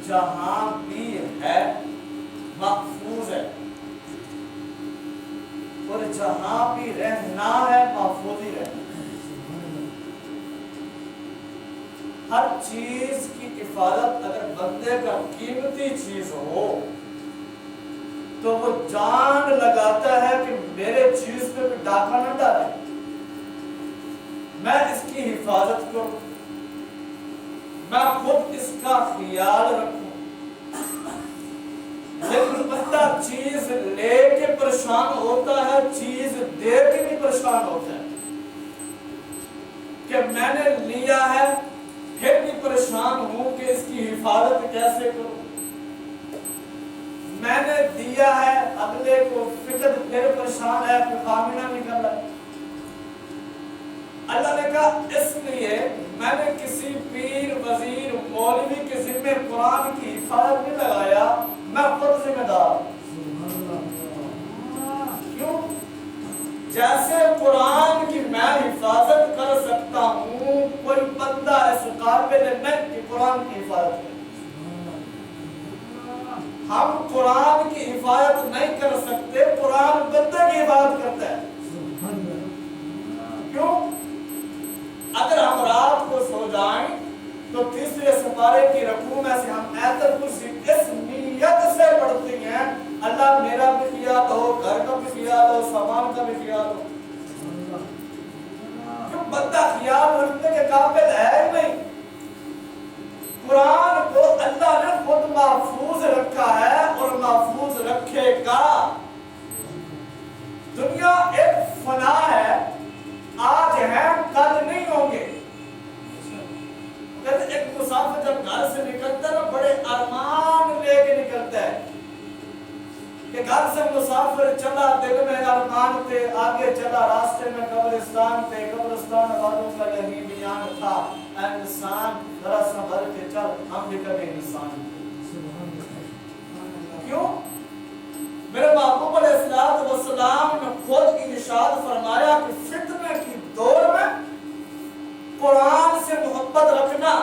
جہاں بھی ہے محفوظ ہے، اور جہاں بھی رہنا ہے محفوظ ہی رہنا۔ ہر چیز کی حفاظت اگر بندے کا قیمتی چیز ہو تو وہ جان لگاتا ہے کہ میرے چیز پہ بھی ڈاکہ نہ ڈالے، میں اس کی حفاظت کروں، میں خود اس کا خیال رکھوں۔ لیکن بندہ چیز لے کے پریشان ہوتا ہے، چیز دے کے بھی پریشان ہوتا ہے کہ میں نے لیا ہے پھر بھی پریشان ہوں کہ اس کی حفاظت کیسے کروں، میں نے دیا ہے اگلے کو فکر پھر پریشان ہے کہ خامنہ نکل رہا ہے۔ اللہ نے کہا اس لیے میں نے کسی پیر وزیر مولوی کے ذمہ قرآن کی حفاظت نہیں لگایا، میں خود ذمہ دار۔ کیوں؟ جیسے قرآن کی میں حفاظت کر سکتا ہوں، کوئی بندہ اس قابل نہیں کہ قرآن کی حفاظت کرے۔ ہم قرآن کی حفاظت نہیں کر سکتے، قرآن بندے کی حفاظت کرتا ہے۔ کیوں؟ اگر ہم رات کو سو جائیں تو تیسرے سپارے کی رکوع میں سے ہم آیت الکرسی اس نیت سے پڑھتے ہیں اللہ میرا بھی خیال ہو، گھر کا بھی خیال ہو، سامان کا بھی خیال ہو۔ کیوں؟ بندہ خیال رکھنے کے قابل ہے ہی نہیں۔ قرآن کو اللہ نے خود محفوظ رکھا ہے اور محفوظ رکھے گا۔ دنیا ایک فنا ہے، آج ہیں کل نہیں ہوں گے۔ کہتے ایک مسافر جب گھر سے نکلتا ہے نا بڑے ارمان لے کے نکلتا ہے کہ گھر سے مسافر چلا دل میں ارمان تھے، آگے چلا راستے میں قبرستان تھے، قبرستان والوں کا یہی بیان تھا اے انسان ذرا سنبھل کے چل، ہم بھی کبھی انسان تھے۔ کیوں؟ میرے محبوب علیہ السلام نے خود ارشاد فرمایا کہ فتنے کی دور میں قرآن سے محبت رکھنا،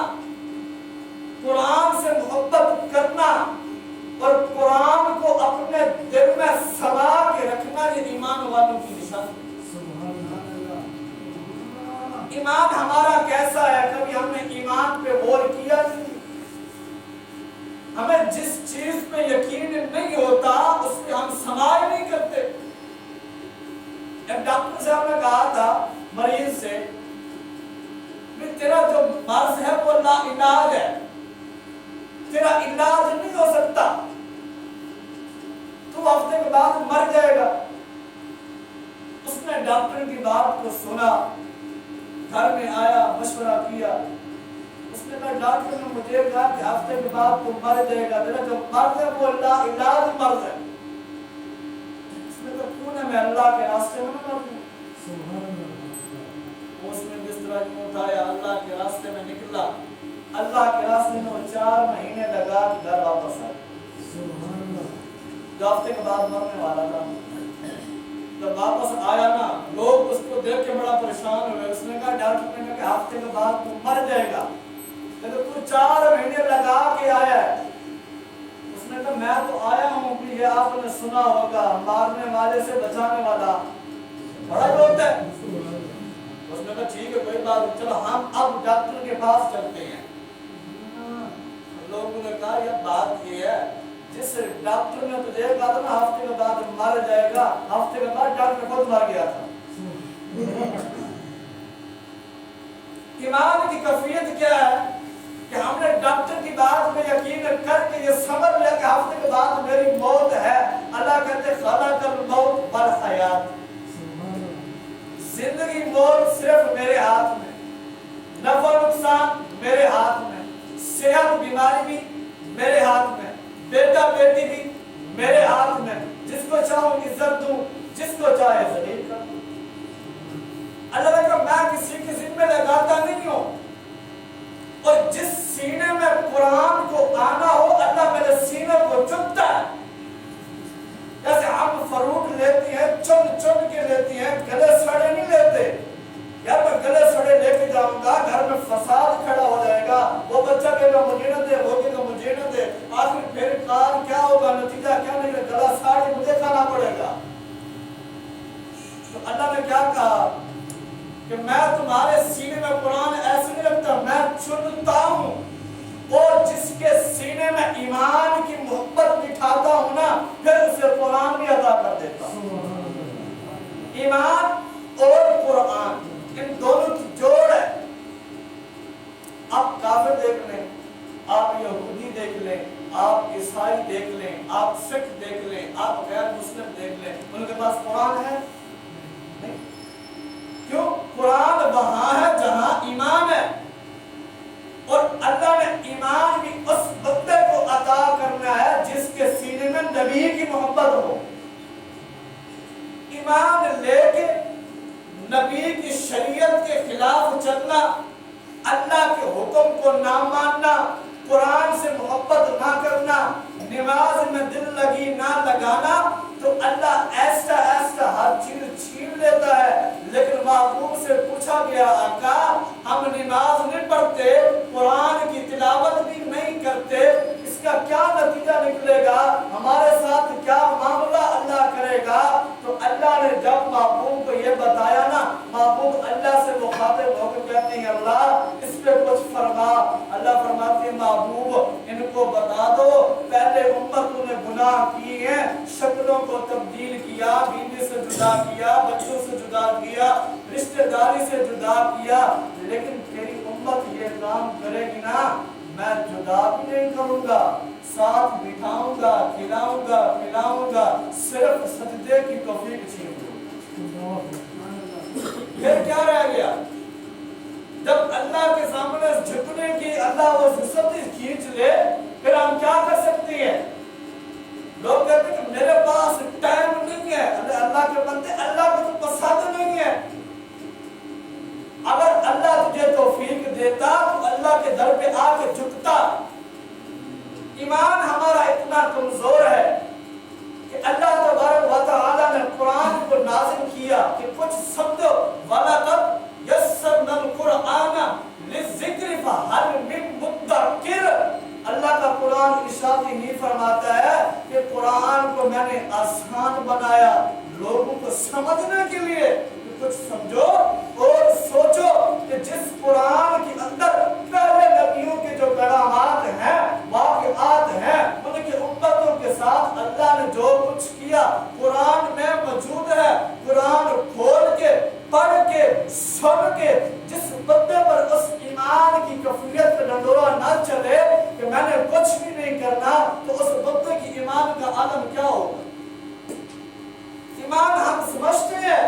قرآن سے محبت کرنا اور قرآن کو اپنے دل میں سما کے رکھنا یہ ایمان والوں کی نشانی ہے۔ ایمان ہمارا کیسا ہے؟ کبھی ہم نے ایمان پہ غور کیا نہیں؟ ہمیں جس چیز پہ یقین نہیں ہوتا اس پہ ہم سماع نہیں کرتے۔ ایک ڈاکٹر صاحب نے کہا تھا مریض سے تیرا جو مرض ہے وہ لا علاج ہے، تیرا علاج نہیں ہو سکتا، تو ہفتے کے بعد مر جائے گا۔ اس نے ڈاکٹر کی بات کو سنا، گھر میں آیا، مشورہ کیا۔ اس نے کہا ڈاکٹر نے مجھے کہا کہ ہفتے کے بعد تو مر جائے گا، تیرا جو مرض ہے وہ لا علاج مرض ہے۔ اس نے کہا کیوں نہ میں اللہ کے راستے میں نہ مر دوں؟ اس نے بستر اٹھایا، اللہ کے راستے میں نکلا، اللہ کے راستے میں وہ 4 مہینے لگا کہ گھر واپس آیا۔ جو ہفتے کے بعد مرنے والا تھا، جب واپس آیا نا، لوگ اس کو دیکھ کے بڑا پریشان ہوئے۔ اس نے کہا، ڈاکٹر نے کہا کہ ہفتے کے بعد تو مر جائے گا، لیکن تو 4 مہینے لگا کے آیا ہے۔ اس نے کہا میں تو آیا ہوں کہ یہ آپ نے سنا ہوگا، مارنے والے سے بچانے والا بڑا دوست ہے۔ اس نے کہا ٹھیک ہے، کوئی بات نہیں، چلو ہم اب ڈاکٹر کے پاس چلتے ہیں۔ لوگوں نے کہا یہ بات یہ ہے، جس ڈاکٹر نے تجھے کہا تھا نا ہفتے کے بعد مر جائے گا، ہفتے کے بعد ڈاکٹر خود مر گیا تھا۔ ایمان کی کیفیت کیا ہے کہ ہم نے ڈاکٹر کی بات میں یقین کر کے یہ سمجھ لیا کہ ہفتے کے بعد میری موت ہے۔ اللہ کہتے خلق الموت والحیات، زندگی موت صرف میرے ہاتھ میں، نفع نقصان میرے ہاتھ میں، صحت بیماری بھی میرے ہاتھ میں، بیٹا بیٹی بھی میرے ہاتھ میں، جس کو چاہوں عزت دوں، جس کو چاہے ذلیل کر دوں۔ اللہ نے کہا میں کسی کی ذمہ لگاتا نہیں ہوں، اور جس سینے میں قرآن کو آنا ہو اللہ میرے سینے کو چنتا ہے۔ جیسے ہم فروٹ لیتی ہیں، چن کے لیتی ہیں، گلے سڑے نہیں لیتے۔ یار میں گلے سڑے لے کے جاؤں گا، گھر میں فساد کھڑا ہو جائے گا، وہ بچہ کہے گا مجھے نہ دے، وہ کہے گا مجھے نہ دے، آخر پھر کار کیا ہوگا، نتیجہ کیا نکلے، گلا ساڑی مجھے کھانا پڑے گا۔ تو اللہ نے کیا کہا کہ میں تمہارے سینے میں قرآن ایسے نہیں رکھتا، میں چنتا ہوں، اور جس کے سینے میں ایمان کی محبت بٹھاتا ہوں نا، پھر اسے قرآن بھی عطا کر دیتا ہوں۔ ایمان اور قرآن ان دونوں کی جوڑ ہے۔ آپ کافر دیکھ لیں، آپ یہودی دیکھ لیں، آپ عیسائی دیکھ لیں، آپ سکھ دیکھ لیں، آپ غیر مسلم دیکھ لیں، ان کے پاس قرآن ہے نہیں؟ کیوں؟ قرآن وہاں ہے جہاں ایمان ہے، اور اللہ نے ایمان بھی اس بندے کو عطا کرنا ہے جس کے سینے میں نبی کی محبت ہو۔ ایمان لے کے نبی کی شریعت کے خلاف چلنا، اللہ کے حکم کو نہ ماننا، قرآن سے محبت نہ کرنا، نماز میں دل لگی نہ لگانا، تو اللہ ایسا ایسا ہر چیز چھین لیتا ہے۔ لیکن محبوب سے پوچھا گیا آقا ہم نماز نہیں پڑھتے، قرآن کی تلاوت بھی نہیں کرتے، اس کا کیا نتیجہ نکلے گا، ہمارے ساتھ کیا معاملہ اللہ کرے گا؟ تو اللہ نے جب محبوب کو یہ بتایا نا، محبوب اللہ سے مخاطب ہو کے کہتے ہیں اللہ اس پہ کچھ فرما۔ اللہ فرماتے ہیں محبوب ان کو بتا دو پہلے امتوں نے گناہ کیے ہیں، شکلوں کو تبدیل کیا، بیوی سے جدا کیا، بچوں سے جدا کیا، رشتہ داری سے جدا کیا، لیکن تیری امت یہ کام کرے گی نا، میں جدا بھی نہیں کروں گا، ساتھ بٹھاؤں گا، کھلاؤں گا، پلاؤں گا، صرف سجدے کی توفیق چھین دوں۔ پھر کیا رہ گیا؟ جب اللہ کے سامنے جھکنے کی اللہ وہ سستی کھینچ لے، پھر ہم کیا کر سکتے ہیں؟ لوگ کہتے ہیں کہ میرے پاس ٹائم نہیں ہے۔ اللہ کے بندے اللہ کو تو پسند نہیں ہے۔ اگر اللہ تجھے توفیق دیتا تو اللہ کے در پہ آ کے جھکتا۔ ایمان ہمارا اتنا کمزور ہے کہ اللہ تبارک و تعالی نے قرآن کو نازل کیا کہ کچھ سمجھو وَلَقَدْ يَسَّرْنَا الْقُرْآنَ لِلذِّكْرِ فَهَلْ مِن مُدَّكِرٍ۔ اللہ کا قرآن ارشاد ہی فرماتا ہے کہ قرآن کو میں نے آسان بنایا لوگوں کو سمجھنے کے لیے، کہ کچھ سمجھو اور سوچو کہ جس قرآن کے اندر پہلے نبیوں کے جو پیغامات ہیں، واقعات ہیں، ان کی امتوں کے ساتھ اللہ نے جو کچھ کیا قرآن میں موجود ہے۔ قرآن کھول کے پڑھ کے سن کے جس بندے پر اس ایمان کی کفریت کا ڈنڈورا نہ چلے کہ میں نے کچھ بھی نہیں کرنا، تو اس بندے کی ایمان کا عالم کیا ہوگا؟ ایمان ہم سمجھتے ہیں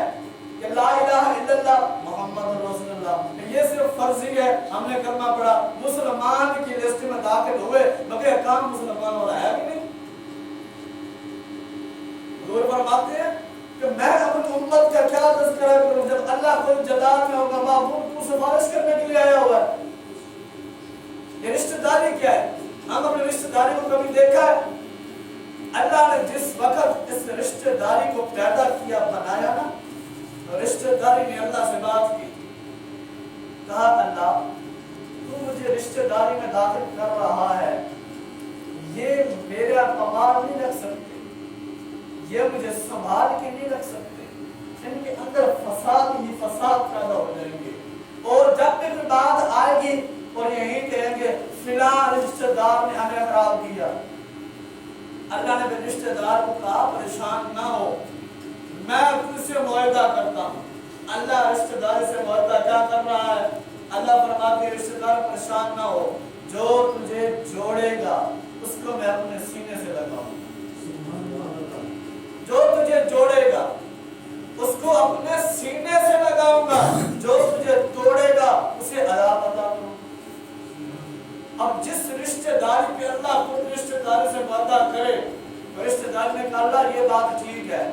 کہ لا الہ الا اللہ محمد رسول اللہ، یہ صرف فرضی ہے، ہم نے کلمہ پڑھا، مسلمان کی لسٹ میں داخل ہوئے، مگر کام مسلمان ہو رہا ہے بھی نہیں۔ حضور فرماتے ہیں کہ میں اپنی امت کا کیا تذکرہ کروں جب اللہ کوئی جلال میں ہوگا محبوب تو سفارش کرنے کے لیے آیا ہوا ہے. یہ رشتہ داری کیا ہے؟ ہم اپنی رشتہ داری کو کبھی دیکھا ہے؟ اللہ نے جس وقت اس رشتہ داری کو پیدا کیا بنایا نا، رشتہ داری نے اللہ سے بات کی، کہا اللہ تو مجھے رشتہ داری میں داخل کر رہا ہے، یہ میرا پمار نہیں رکھ سکتے، یہ مجھے سنبھال کے نہیں رکھ سکتے، ان کے اندر فساد ہی فساد پیدا ہو جائیں گے. اور جب بھی کوئی بات آئے گی اور یہی کہیں گے فلاں رشتہ دار نے ہمیں خراب کیا. اللہ نے بھی رشتہ دار کو کہا پریشان نہ ہو، میں تجھ سے معاہدہ کرتا ہوں. اللہ رشتہ دار سے معاہدہ کیا کر رہا ہے؟ اللہ فرماتے ہیں رشتہ دار پریشان نہ ہو، جو تجھے جوڑے گا اس کو میں اپنے سینے سے لگاؤں. جو تجھے جوڑے گا اس کو اپنے سینے سے لگاؤں گا، جو تجھے توڑے گا اسے عذاب عطا کروں. اب جس رشتہ داری پہ اللہ خود رشتہ داری سے وعدہ کرے، رشتہ داری نے کہا اللہ یہ بات ٹھیک ہے،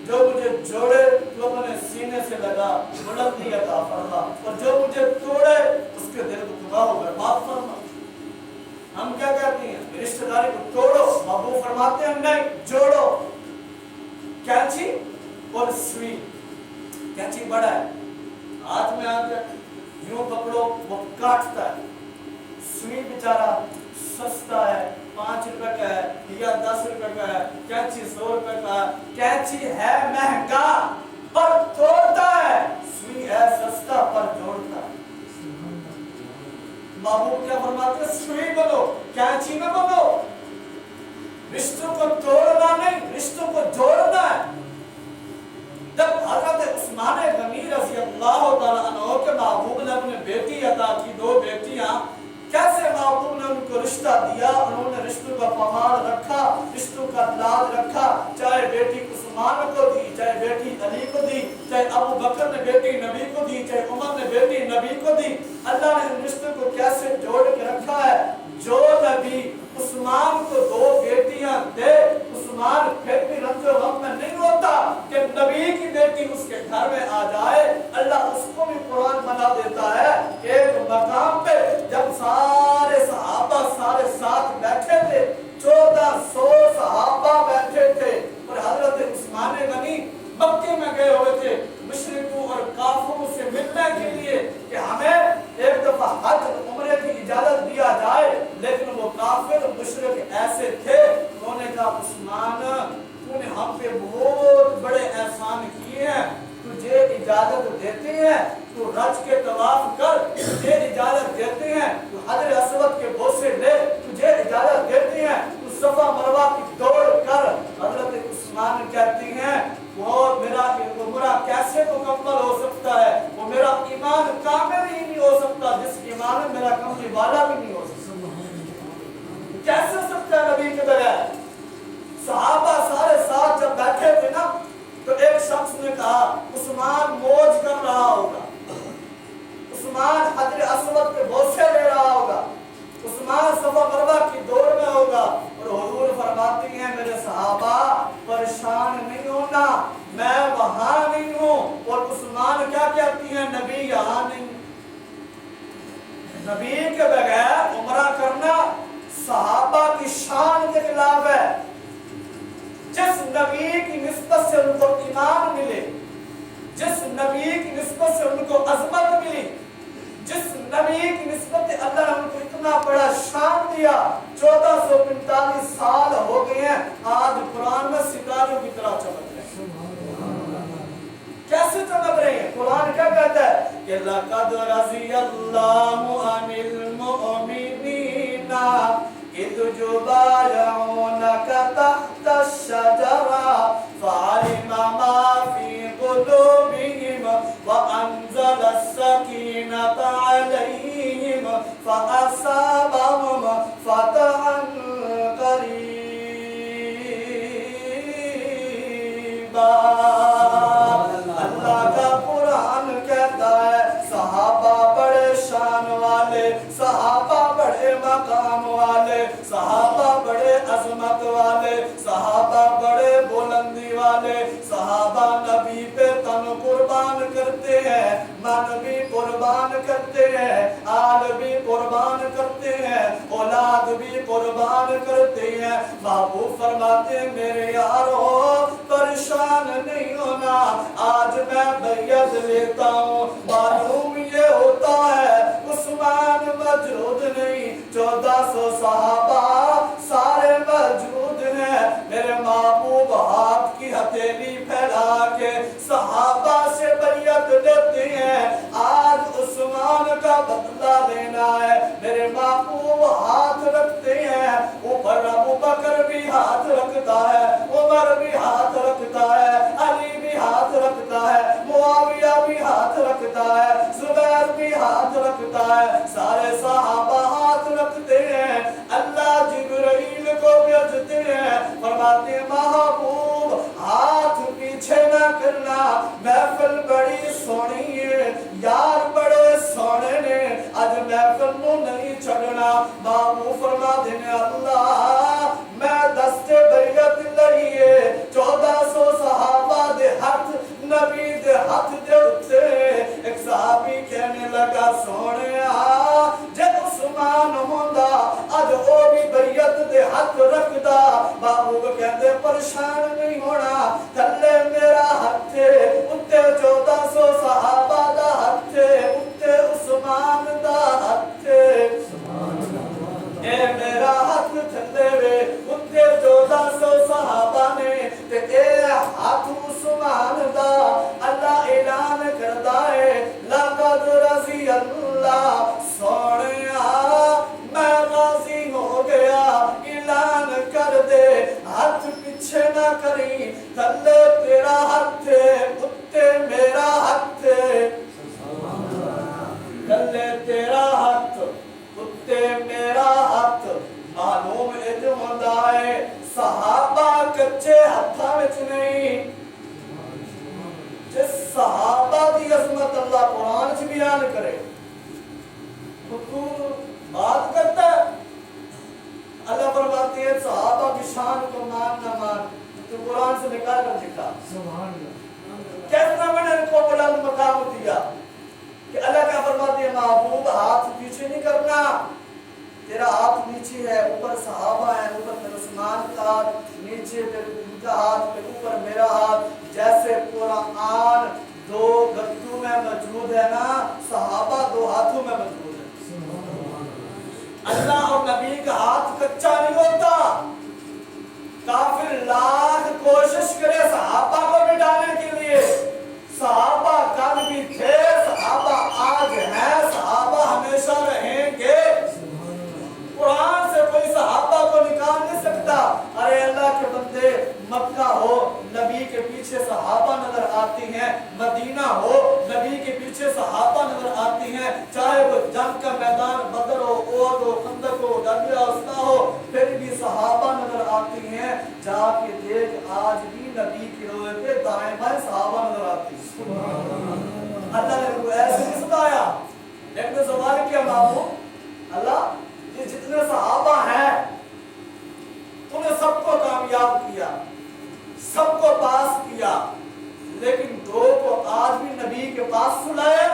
جو مجھے جوڑے تو اپنے سینے سے لگا، بلندی عطا فرما، اور جو مجھے توڑے اس کے دل کو تباہ ہو کر معاف فرما. ہم کیا کہتے ہیں؟ رشتہ داری کو توڑو، محبوب فرماتے ہیں نہیں، جوڑو. کینچی اور سوئی، کینچی بڑا ہے، ہاتھ میں آ کر یوں پکڑو وہ کاٹتا ہے، سوئی بیچارہ سستا ہے، 5 روپے کا ہے یا 10 روپے کا ہے، کینچی 100 روپے کا ہے. کینچی ہے مہنگا پر توڑتا ہے، سوئی ہے سستا پر جوڑتا ہے. محبوب کیا فرماتے ہیں؟ سوئی بنو، کینچی نہ بنو. رشتوں کو توڑنا نہیں، رشتوں کو جوڑنا ہے. جب حضرت عثمان غنی رضی اللہ تعالیٰ عنہ کے محبوب نے اپنے بیٹی عطا کی، 2 بیٹیاں، کیسے محبوب نے ان کو رشتہ دیا، انہوں نے رشتوں کا پامال رکھا، رشتوں کا لاز رکھا. چاہے بیٹی عثمان کو دی، چاہے بیٹی علی کو دی، چاہے ابو بکر نے بیٹی نبی کو دی، چاہے عمر نے بیٹی نبی کو دی. اللہ نے ان رشتوں کو کیسے جوڑ کے رکھا ہے. جو نبی عثمان کو 2 بیٹیاں دے، عثمان پھر بھی رنج و غم میں نہیں ہوتا کہ نبی کی بیٹی اس کے گھر میں آ جائے. اللہ اس کو بھی قرآن بنا دیتا ہے کہ ایک مقام پہ جب سارے صحابہ سارے ساتھ بیٹھے تھے، 1400 صحابہ بیٹھے تھے، اور حضرت عثمان غنی مکے میں گئے ہوئے تھے مشرکوں اور کافروں سے ملنے کے لیے کہ ہمیں ایک دفعہ حج عمرے کی اجازت دیا جائے. لیکن وہ کافر مشرک ایسے تھے، انہوں نے کہا عثمان تو نے ہم پہ بہت بڑے احسان کیے ہیں، تجھے اجازت دیتے ہیں تو رج کے طواف کر، تجھے اجازت دیتے ہیں تو حجر اسود کے بوسے لے، تجھے اجازت دیتے ہیں تو صفا مروہ کی دوڑ کر. حضرت عثمان کہتی ہیں وہ میرا عمرہ کیسے مکمل ہو سکتا ہے، وہ میرا ایمان کامل ہی نہیں ہو سکتا جس ایمان میں میرا کملی والا بھی نہیں ہو سکتا. کیسے ہو سکتا ہے نبی کے بغیر؟ صحابہ سارے ساتھ جب بیٹھے تھے نا تو ایک شخص نے کہا عثمان موج کر رہا ہوگا، عثمان حجر اسود پہ بوسے لے رہا ہوگا، عثمان صفا مروہ کی دوڑ میں ہوگا. اور حضور فرماتی ہیں میرے صحابہ پریشان نہیں ہونا، میں وہاں نہیں ہوں. اور عثمان کیا کہتی ہیں؟ نبی یہاں نہیں. نبی کے بغیر عمرہ کرنا صحابہ کی شان کے خلاف ہے. جس نبی کی نسبت سے ان کو ایمان ملے، جس نبی کی نسبت سے ان کو عظمت ملی، جس نبی کی نسبت سے اللہ نے ان کو اتنا بڑا شان دیا، 1445 سال ہو گئے ہیں، آج قرآن میں ستاروں کی طرح چمک رہے ہیں. کیسے چمک رہے ہیں؟ قرآن کیا کہتا ہے کہ لَقَدْ رَضِيَ اللَّهُ عَنِ الْمُؤْمِنِينَ إِذْ يُبَايِعُونَكَ تَحْتَ الشَّجَرَةِ فَعَلِمَ مَا فِي قُلُوبِهِمْ وَأَنزَلَ السَّكِينَةَ عَلَيْهِمْ فَأَصَابَهُمْ فَتْحًا قَرِيبًا. اللہ کا قرآن کہتا ہے صحابہ بڑے شان والے، صحابہ بڑے مقام والے، صحابہ بڑے عظمت والے، صحابہ بڑے بلندی والے، صحابہ من بھی قربان کرتے ہیں، آل بھی قربان کرتے ہیں، اولاد بھی قربان کرتے ہیں۔ محبوب فرماتے ہیں میرے یارو پریشان نہیں ہونا، آج میں بیعت لیتا ہوں۔ معلوم یہ ہوتا ہے عثمان موجود نہیں، 1400 صحابہ سارے موجود ہیں۔ میرے محبوب ہاتھ کی ہتھیلی پھیلا کے صحابہ سے بیعت لیتے ہیں، آج عثمان کا بدلہ لینا ہے۔ میرے محبوب ہاتھ رکھتے ہیں، اوپر ابو بکر بھی ہاتھ رکھتا ہے، عمر بھی ہاتھ رکھتا ہے، علی بھی ہاتھ رکھتا ہے، معاویہ بھی ہاتھ رکھتا ہے، زبیر بھی ہاتھ رکھتا ہے، سارے صحابہ ہاتھ رکھتے ہیں۔ اللہ جبرائیل کو بھیجتے ہیں، فرماتے ہیں محبوب ہاتھ پیچھے نہ کرنا، محفل بڑی سونی ہے، یار بڑے سونے نے، آج محفل نو نہیں چھڑنا۔ محبوب فرما دینے اللہ میں دست بیعت لئیے، 1400 صحابہ دے ہاتھ نبی دے ہاتھ دے اٹھتے۔ ایک صحابی کہنے لگا سونے جب عثمان ہوندا اج او بھی بیعت دے ہاتھ رکھدا۔ محبوب کہندے پریشان نہیں ہونا، تھلے میرا ہاتھ ہے، اتے 1400 صحابہ دا ہاتھ ہے، اتے عثمان دا ہاتھ ہے۔ اے میرا ہاتھ تھلے وے اتے 1400 صحابہ نے تے اے ہاتھ عثمان دا۔ اللہ اعلان کردا ہے لقد رضی اللہ، سونیا میں راضی ہو گیا، اعلان کر دے ہاتھ پیچھے نہ کری، تھلے تیرا ہاتھ ہے اتے میرا ہاتھ ہے، تھلے تیرا ہاتھ اتے میرا ہاتھ۔ معلوم اج ہوندا ہے صحابہ کچے ہتھاں وچ نہیں، جس صحابہ دی عظمت اللہ قرآن وچ بیان کرے حضور بات کرتا ہے۔ اللہ فرماتے ہیں صحابہ کی شان کو مان نہ مان، تو قرآن سے نکال کر دکھا کیسا میں نے ان کو بلند مقام دیا کہ اللہ کا فرماتے ہیں محبوب ہاتھ پیچھے نہیں کرنا، تیرا ہاتھ نیچے ہے، اوپر صحابہ ہے، اوپر پھر عثمان کا ہاتھ، نیچے پھر ان کا ہاتھ، پھر اوپر میرا ہاتھ۔ جیسے قرآن دو گدوں میں موجود ہے نا، صحابہ دو ہاتھوں میں موجود ہے۔ اللہ اور نبی کا ہاتھ کچا نہیں ہوتا، کافر لاکھ کوشش کرے صحابہ کو مٹانے کے لیے، صحابہ کل بھی تھے، صحابہ آج ہیں، صحابہ ہمیشہ رہیں گے۔ قرآن سے کوئی صحابہ کو نکال نہیں سکتا۔ ارے اللہ کے بندے، مکہ ہو نبی کے پیچھے صحابہ نظر آتی ہیں، مدینہ ہو نبی کے پیچھے صحابہ نظر آتی ہیں، چاہے وہ جنگ کا میدان بدر ہو، احد ہو، خندق ہو، دریا اسنا ہو، پھر بھی صحابہ نظر آتی ہیں۔ جا کے دیکھ آج بھی نبی کے روئے پہ دائیں بائیں صحابہ نظر آتی ہیں۔ اللہ نے وہ ایسے نہیں سنایا، ایک نے سوال کیا محبوب اللہ یہ جتنے صحابہ ہیں انہیں سب کو کامیاب کیا، سب کو پاس کیا، لیکن دو کو آج بھی نبی کے پاس سلایا۔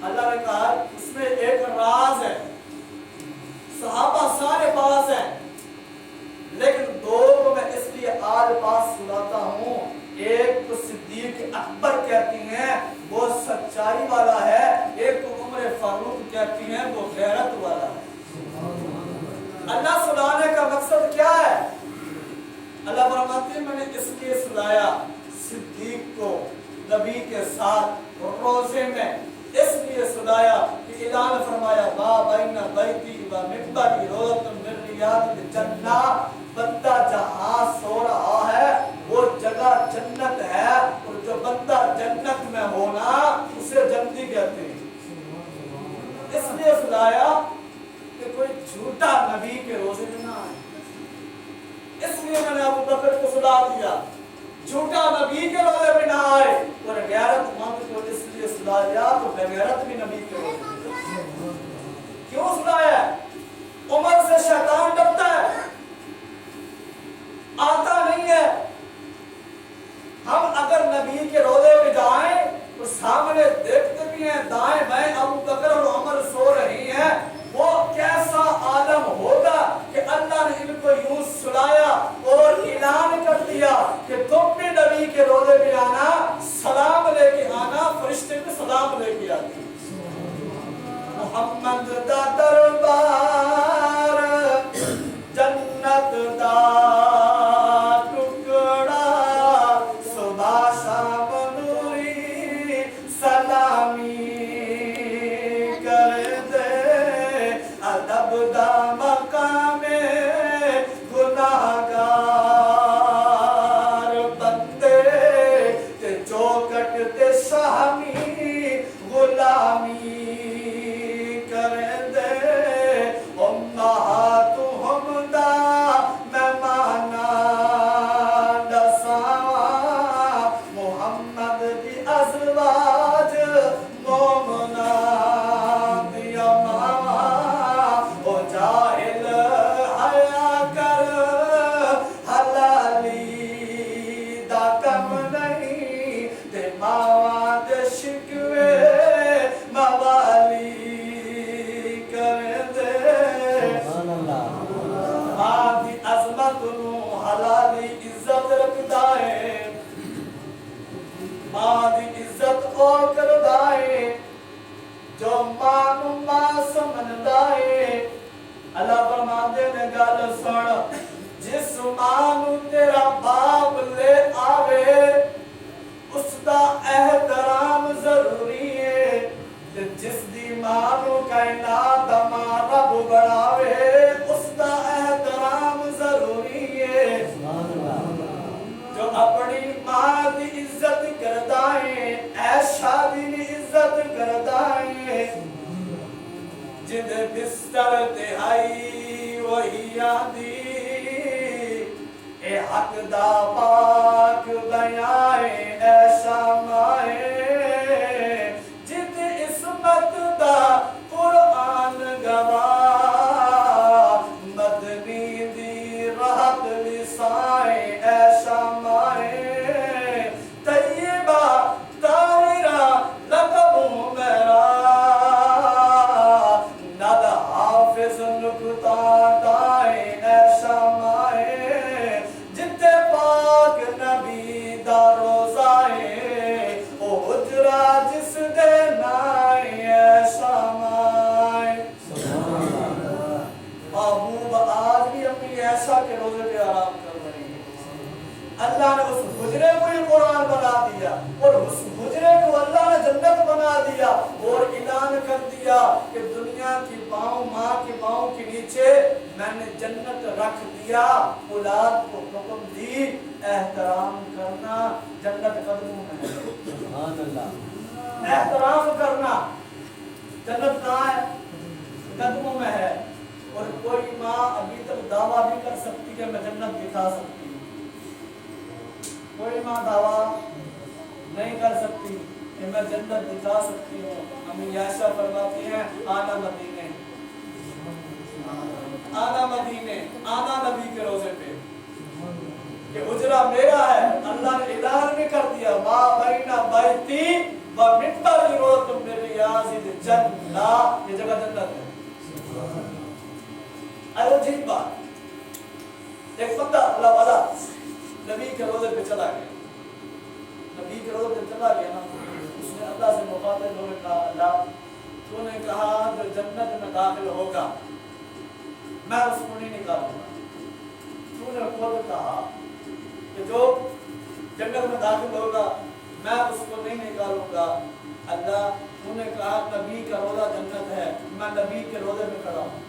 اللہ نے کہا اس میں ایک راز ہے، صحابہ سارے پاس ہیں لیکن دو کو میں اس لیے آج پاس سلاتا ہوں۔ ایک کو صدیق اکبر کہتی ہیں وہ سچائی والا ہے، ایک کو عمر فاروق کہتی ہیں وہ غیرت والا ہے۔ اللہ سلانے کا مقصد کیا ہے؟ اللہ فرماتے ہیں میں نے اس لیے سلایا صدیق کو نبی کے ساتھ روزے میں، اس لیے سلایا کہ اعلان فرمایا با بین بیتی و منبری روضۃ من ریاض الجنہ، بندہ جہاں سو رہا ہے وہ جگہ جنت ہے، اور جو بندہ جنت میں ہونا اسے جنتی کہتے ہیں۔ اس لیے سلایا کہ کوئی جھوٹا نبی کے روزے میں نہ آئے، اس لیے میں نے ابو بکر کو سلا دیا جھوٹا نبی کے روزے میں نہ آئے، اور غیرت مند کو اس لیے سلا دیا تو بغیرت بھی نبی کے روزے میں۔ کیوں سلایا ہے؟ عمر سے شیطان ڈرتا ہے، آتا نہیں ہے۔ ہم اگر نبی کے روزے میں جائیں تو سامنے دی عزت کردائیں اے شادی دی عزت کردائیں جد بستر تہائی وہی آدھی اے حق دا پاک بیائیں اے شامائیں جد عصمت دا قرآن گواہ مدنی دی راحت لسائیں اے شامائیں طیبہ طاہرہ لقب میرا ند حافظ نکتہ دائیں اے شامائیں جتے پاک نبی دا روزائیں او حجرہ جس دے نائیں اے شامائیں محبوب آج بھی اپنی ایسا کے روزے پہ آرام کر رہے ہیں اللہ نے اس حجرے کو ہی قرآن بنا دیا اور اس حجرے کو اللہ نے جنت بنا دیا اور اعلان کر دیا کہ دنیا کی پاؤں ماں کی پاؤں کے نیچے میں نے جنت رکھ دیا اولاد کو حکم دی احترام کرنا جنت قدموں میں ہے سبحان اللہ احترام کرنا جنت کہاں ہے قدموں میں ہے اور کوئی ماں ابھی تک دعویٰ بھی کر سکتی کہ میں جنت دکھا سکتی ہوں کوئی ماں دعویٰ نہیں کر سکتی کہ میں جنت دکھا سکتی ہوں امی عائشہ فرماتی ہیں آنا مدینے آنا نبی کے روزے پہ کہ حجرہ میرا ہے اللہ نے اعلان بھی کر دیا ما بین بیتی و منبری روضۃ من ریاض الجنہ یہ جگہ جنت ہے عجیب بات ایک بندہ اللہ والا نبی کے روزے پہ چلا گیا نبی کے روزے پہ چلا گیا نا اس نے اللہ سے مخاطب ہو کے کہا اللہ تو نے کہا جو جنت میں داخل ہوگا میں اس کو نہیں نکالوں گا تو نے خود کہا کہ جو جنت میں داخل ہوگا میں اس کو نہیں نکالوں گا اللہ تو نے کہا نبی کا روزہ جنت ہے میں نبی کے روزے میں کھڑا ہوں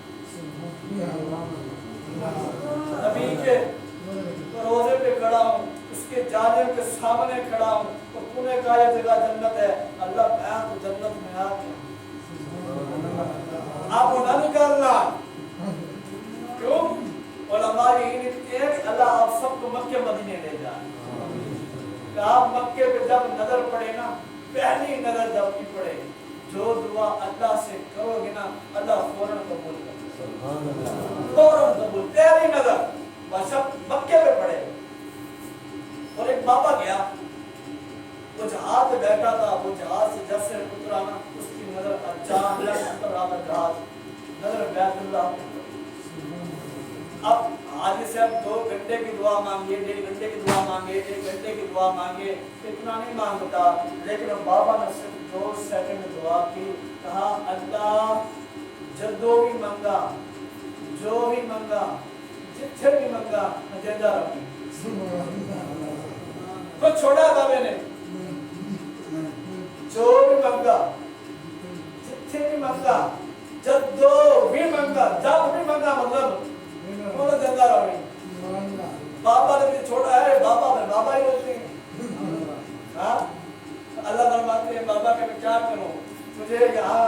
نبی کے روزے پہ کھڑا ہوں اس کے جانب کے سامنے کھڑا ہوں اور تو نے کہا یہ جگہ جنت ہے اللہ میں تو جنت میں آ گیا آپ کو نہ نکالنا کیوں علماء یہی لکھتے ہیں کہ اللہ آپ سب کو مکہ مدینے لے جائے کہ آپ مکے پہ جب نظر پڑے نا پہلی نظر جب کی پڑے جو دعا اللہ سے کرو گے نا اللہ فوراً قبول کرے فوراً قبول پہلی نظر بس مکے پہ پڑے اور ایک بابا گیا وہ جہاز پہ بیٹھا تھا وہ جہاز سے جب سے اترا نا اس کی نظر اچانک اتر رہا تھا جہاز نظر بیت اللہ اب حاجی صاحب 2 گھنٹے کی دعا مانگے 1.5 گھنٹے کی دعا مانگے 1 گھنٹے کی دعا مانگے اتنا نہیں مانگتا لیکن بابا نے صرف 2 سیکنڈ دعا کی کہا اللہ جدو بھی منگا جو بھی منگا جتھے بھی منگا میں دیتا رہوں کچھ چھوڑا تھا میں نے جو بھی منگا جتھے بھی منگا جدو بھی منگا جب بھی منگا مطلب میں دیتا رہوں بابا نے بھی چھوڑا ہے بابا ہی ہوتے ہیں اللہ فرماتے ہیں بابا کہ میں کیا کروں مجھے یہاں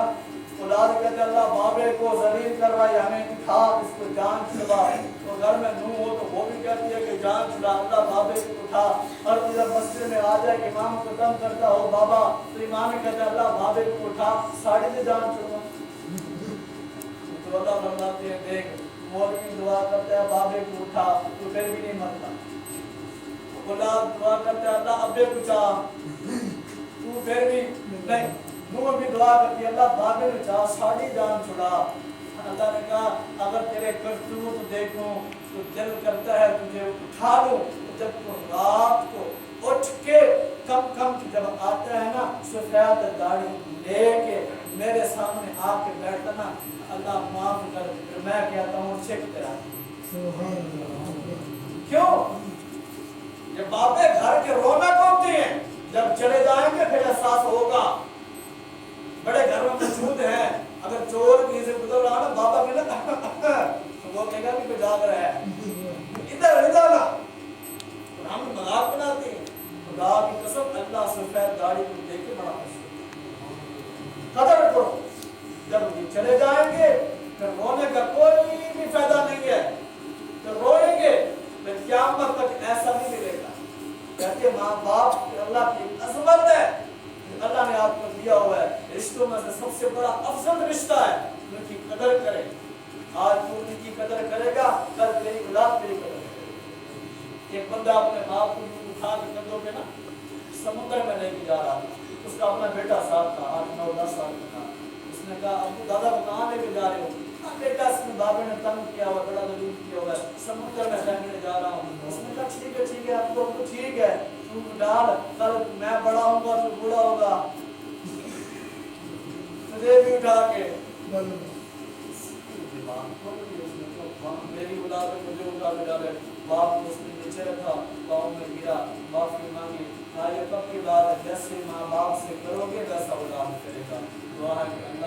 اولاد کہتے اللہ بابے کو ذلیل کروائی ہمیں دکھا اس کو جان چھڑا تو گھر میں نو ہو تو وہ بھی کہتی ہے کہ جان چھڑا اللہ بابے کو اٹھا اور جب مسجد میں آ جائے امام کو دم کرتا ہو بابا تو امام کہتا ہے اللہ بابے کو اٹھا ساڑی سے جان چھڑا تو اللہ فرماتے ہیں دیکھ مولوی دعا کرتا ہے بابے کو اٹھا تو پھر بھی نہیں مرتا اولاد دعا کرتا ہے اللہ ابے کو چاہ تو پھر بھی نہیں نو بھی دعا کرتی ہے اللہ بابے کو چاہ ساڑی جان چھڑا اللہ نے کہا اگر تیرے کرتوت دیکھوں تو دل کرتا ہے تجھے اٹھا لوں جب تو رات کو اٹھ کے کم جب آتا ہے نا سفید داڑھی لے کے میرے سامنے آ کے بیٹھتا نا اللہ معاف کر میں کہتا ہوں چھک تیرا کیوں یہ بابے گھر کے رونق ہوتی ہیں جب چلے جائیں گے پھر احساس ہوگا بڑے گھروں میں موجود ہیں اگر چور کہیں سے گزر رہا نا بابا کہنا وہ کہے گا کہ کوئی جاگ رہا ہے ادھر نا ہم مذاق بناتے ہیں خدا کی قیامت تک ایسا نہیں ملے گا. کہتے ماں باپ اللہ کی عظمت ہے، اللہ نے آپ کو دیا ہوا ہے. رشتوں میں سے سب سے بڑا افضل رشتہ ہے، ان کی قدر کریں. آج تو ان کی قدر کرے گا، کل تیری اولاد تیری قدر کرے گی. ایک بندہ اپنے باپ کو اٹھا کے کندھوں پہ نا سمندر میں لے کے جا رہا تھا. اس کا اپنا بیٹا ساتھ تھا، 8-9-10 سال کا تھا. اس نے کہا ابو دادا کو کہاں لے کے جا رہے ہو؟ بیٹا اس میں بابے نے تنگ کیا ہوا، بڑا ظلم کیا ہوا ہے، سمندر میں پھینکنے جا رہا ہوں. اس نے کہا ٹھیک ہے ابو ٹھیک ہے، تو ڈال، کل میں بڑا ہوں گا تو بوڑھا ہوگا، مجھے بھی اٹھا کے میری اولاد میں مجھے اٹھا کے ڈالے. باپ کو اس نے نیچے رکھا، پاؤں میں گرا، معافی مانگی. یہ پکی بات ہے، جیسے ماں باپ سے کرو گے ویسا اولاد کرے گا. دعا ہے کہ اللہ